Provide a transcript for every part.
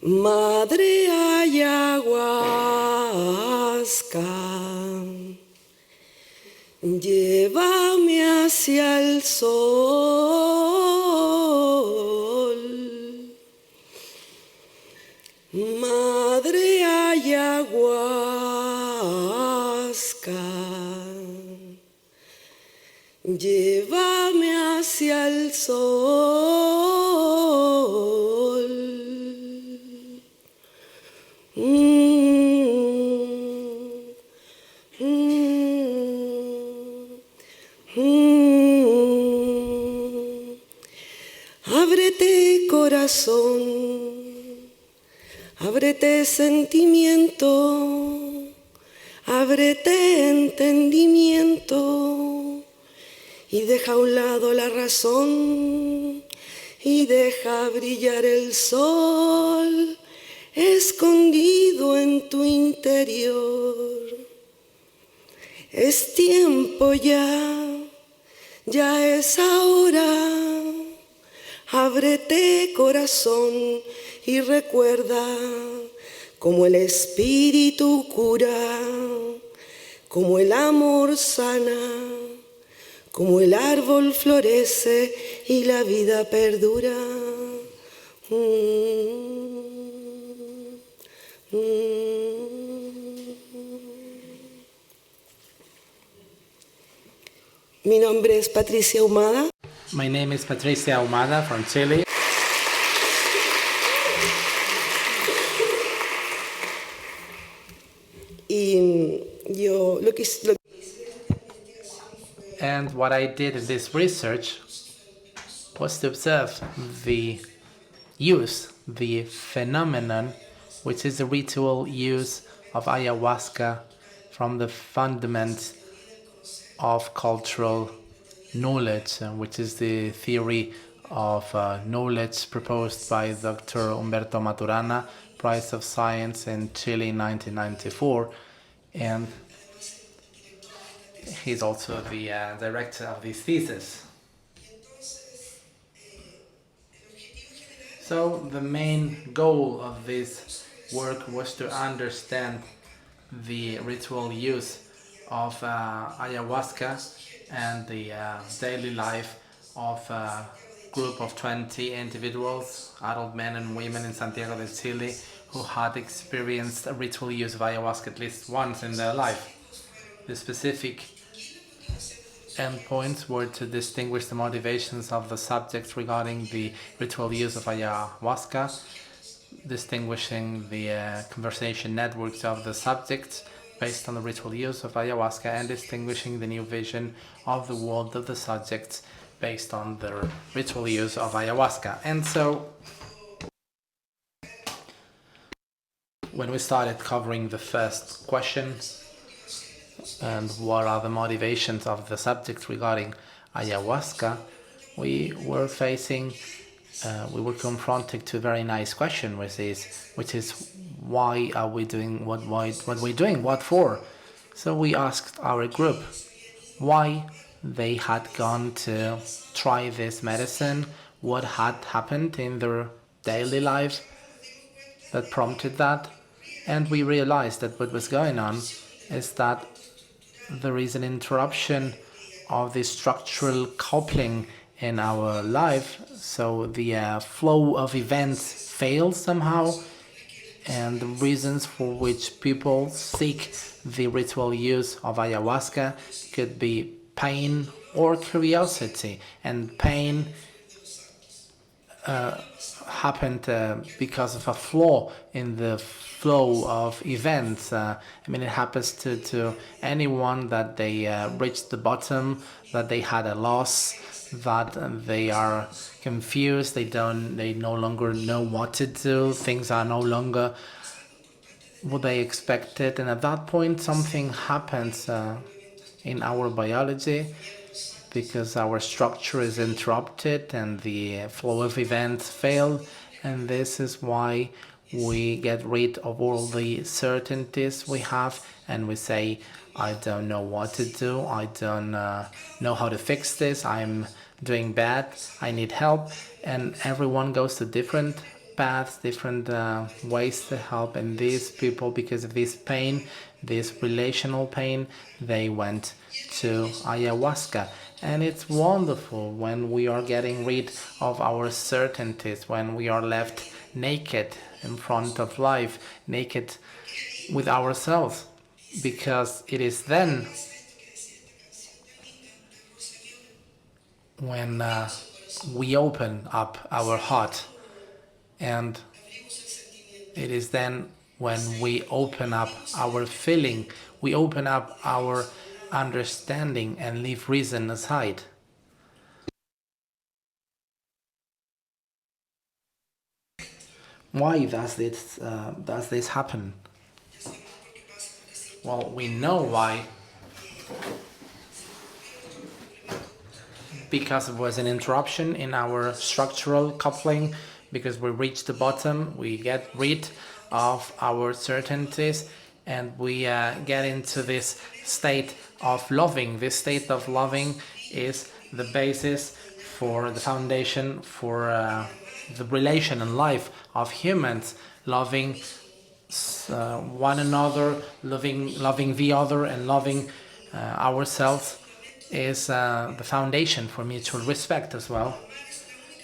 Madre ayahuasca, llévame hacia el sol. Madre ayahuasca, llévame hacia el sol. Ábrete corazón, ábrete sentimiento, ábrete entendimiento y deja a un lado la razón y deja brillar el sol escondido en tu interior. Es tiempo ya, ya es ahora. Ábrete corazón y recuerda cómo el espíritu cura, cómo el amor sana, cómo el árbol florece y la vida perdura. Mi nombre es Patricia Ahumada. My name is Patricia Ahumada from Chile. And what I did in this research was to observe the use, the phenomenon, which is the ritual use of ayahuasca from the fundament of cultural knowledge, which is the theory of knowledge proposed by Dr. Humberto Maturana, Prize of Science in Chile in 1994, and he's also the director of this thesis. So the main goal of this work was to understand the ritual use of ayahuasca and the daily life of a group of 20 individuals, adult men and women in Santiago de Chile, who had experienced a ritual use of ayahuasca at least once in their life. The specific endpoints were to distinguish the motivations of the subjects regarding the ritual use of ayahuasca, distinguishing the conversation networks of the subjects based on the ritual use of ayahuasca, and distinguishing the new vision of the world of the subjects based on their ritual use of ayahuasca. And so, when we started covering the first question, and what are the motivations of the subjects regarding ayahuasca, we were confronted to a very nice question, which is why are we doing what we're doing, what for? So we asked our group why they had gone to try this medicine, what had happened in their daily life that prompted that, and we realized that what was going on is that there is an interruption of the structural coupling in our life, so the flow of events fails somehow, and the reasons for which people seek the ritual use of ayahuasca could be pain or curiosity, and pain happened because of a flaw in the flow of events. I mean, it happens to anyone that they reached the bottom, that they had a loss, that they are confused, they no longer know what to do, things are no longer what they expected, and at that point something happens in our biology, because our structure is interrupted and the flow of events fail, and this is why we get rid of all the certainties we have, and we say, I don't know what to do, I don't know how to fix this, I'm doing bad, I need help, and everyone goes to different paths, different ways to help. And these people, because of this pain, this relational pain, they went to ayahuasca. And it's wonderful when we are getting rid of our certainties, when we are left naked in front of life, naked with ourselves, because it is then when we open up our heart, and it is then when we open up our feeling, we open up our understanding and leave reason aside. Why does this happen? Well, we know why. Because it was an interruption in our structural coupling, because we reach the bottom, we get rid of our certainties, and we get into this state of loving. This state of loving is the basis for the foundation for the relation and life of humans, loving one another, loving the other, and loving ourselves is the foundation for mutual respect as well.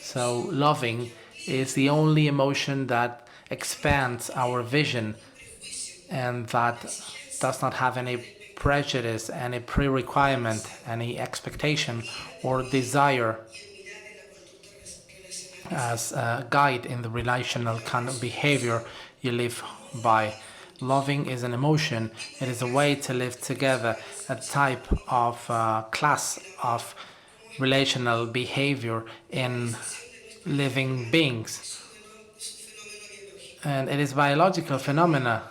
So loving is the only emotion that expands our vision and that does not have any prejudice, any pre-requirement, any expectation or desire as a guide in the relational kind of behavior you live by. Loving is an emotion. It is a way to live together, a type of class of relational behavior in living beings. And it is biological phenomenon.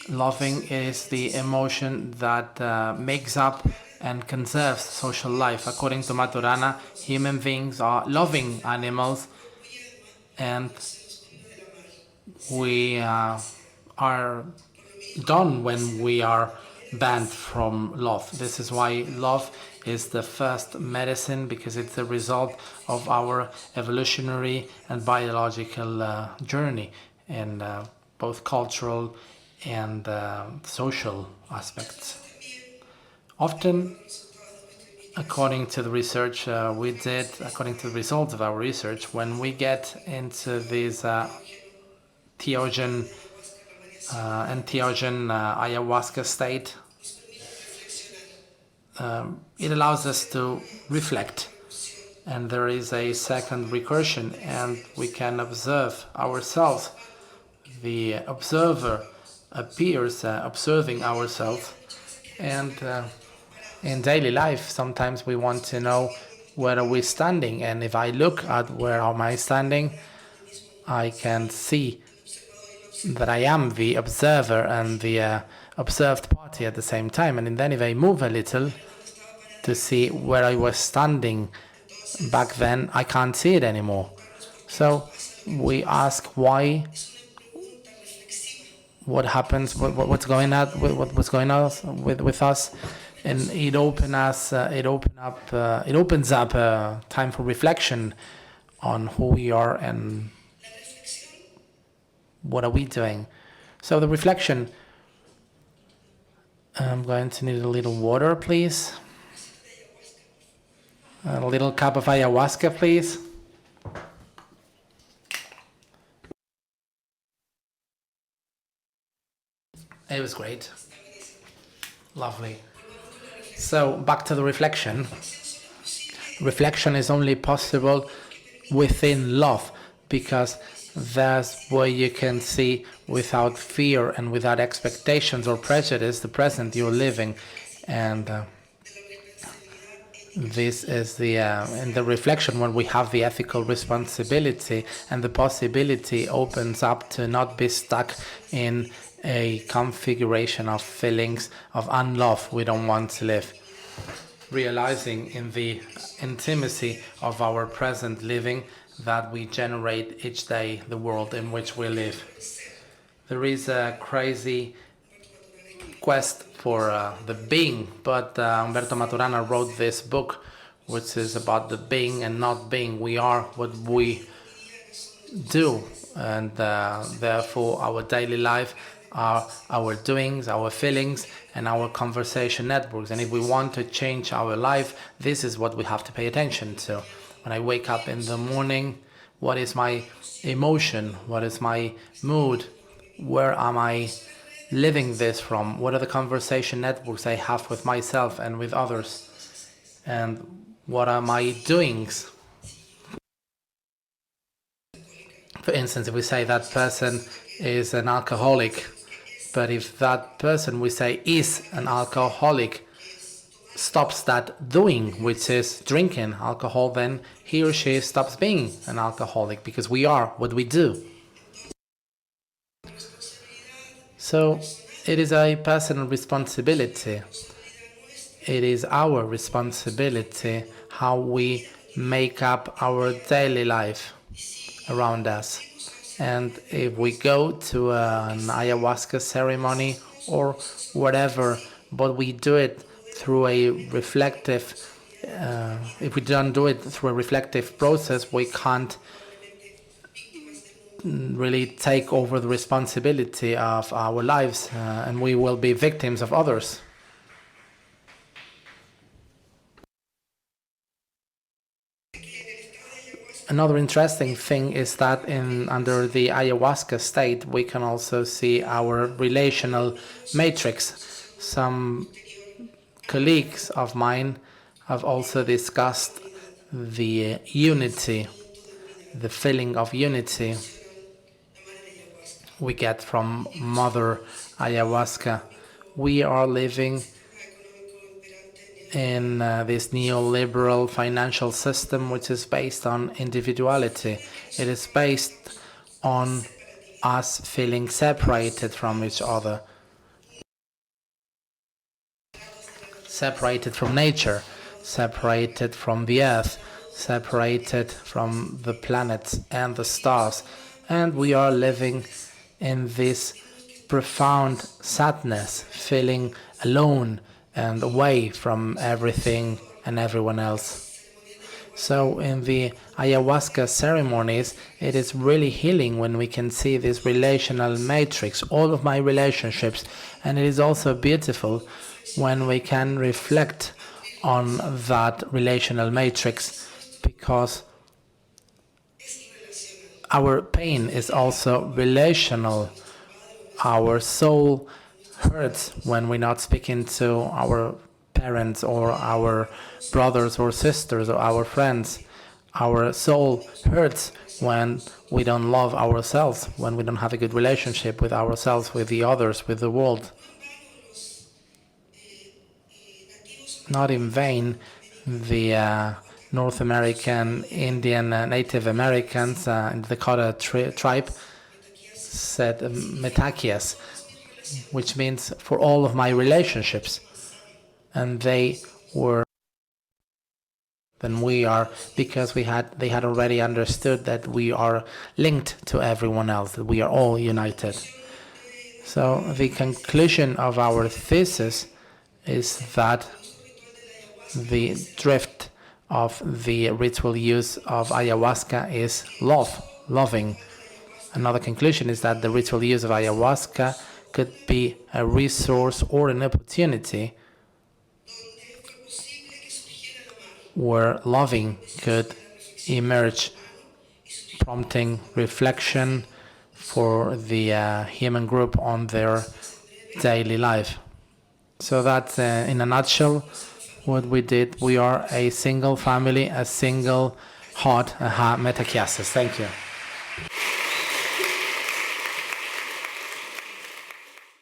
Loving is the emotion that makes up and conserves social life. According to Maturana, human beings are loving animals, and we are done when we are banned from love. This is why love is the first medicine, because it's the result of our evolutionary and biological journey in both cultural and social aspects. Often, according to the research we did, according to the results of our research, when we get into these entheogen ayahuasca state, it allows us to reflect, and there is a second recursion, and we can observe ourselves. The observer appears observing ourselves, and in daily life sometimes we want to know where are we standing, and if I look at where am I standing, I can see that I am the observer and the observed party at the same time. And then if I move a little to see where I was standing back then, I can't see it anymore. So we ask why, what happens, what's going on, what's going on with us, and it opens up a time for reflection on who we are and what are we doing. So the reflection, I'm going to need a little water, please. A little cup of ayahuasca, please. It was great. Lovely. So back to the reflection. Reflection is only possible within love, because that's where you can see without fear and without expectations or prejudice the present you're living. And this is the in the reflection when we have the ethical responsibility, and the possibility opens up to not be stuck in a configuration of feelings of unlove we don't want to live. Realizing in the intimacy of our present living that we generate each day the world in which we live. There is a crazy quest for the being, but Umberto Maturana wrote this book which is about the being and not being. We are what we do, and therefore our daily life are our doings, our feelings, and our conversation networks. And if we want to change our life, this is what we have to pay attention to. When I wake up in the morning, what is my emotion? What is my mood? Where am I living this from? What are the conversation networks I have with myself and with others? And what are my doings? For instance, if we say that person is an alcoholic, but if that person we say is an alcoholic stops that doing, which is drinking alcohol, then he or she stops being an alcoholic, because we are what we do. So it is a personal responsibility. It is our responsibility how we make up our daily life around us. And if we go to an ayahuasca ceremony or whatever, but we do it through a reflective, if we don't do it through a reflective process, we can't really take over the responsibility of our lives, and we will be victims of others. Another interesting thing is that under the ayahuasca state, we can also see our relational matrix. Some colleagues of mine have also discussed the unity, the feeling of unity we get from Mother Ayahuasca. We are living in this neoliberal financial system, which is based on individuality. It is based on us feeling separated from each other, separated from nature, separated from the earth, separated from the planets and the stars. And we are living in this profound sadness, feeling alone and away from everything and everyone else. So in the ayahuasca ceremonies, it is really healing when we can see this relational matrix, all of my relationships. And it is also beautiful when we can reflect on that relational matrix, because our pain is also relational. Our soul hurts when we're not speaking to our parents or our brothers or sisters or our friends. Our soul hurts when we don't love ourselves, when we don't have a good relationship with ourselves, with the others, with the world. Not in vain, the North American, Indian, Native Americans in the Dakota tribe said metakias, which means for all of my relationships. And they were than we are, because they had already understood that we are linked to everyone else, that we are all united. So the conclusion of our thesis is that the drift of the ritual use of ayahuasca is loving. Another conclusion is that the ritual use of ayahuasca could be a resource or an opportunity where loving could emerge, prompting reflection for the human group on their daily life. So that's in a nutshell what we did. We are a single family, a single heart, metachiasis. Thank you.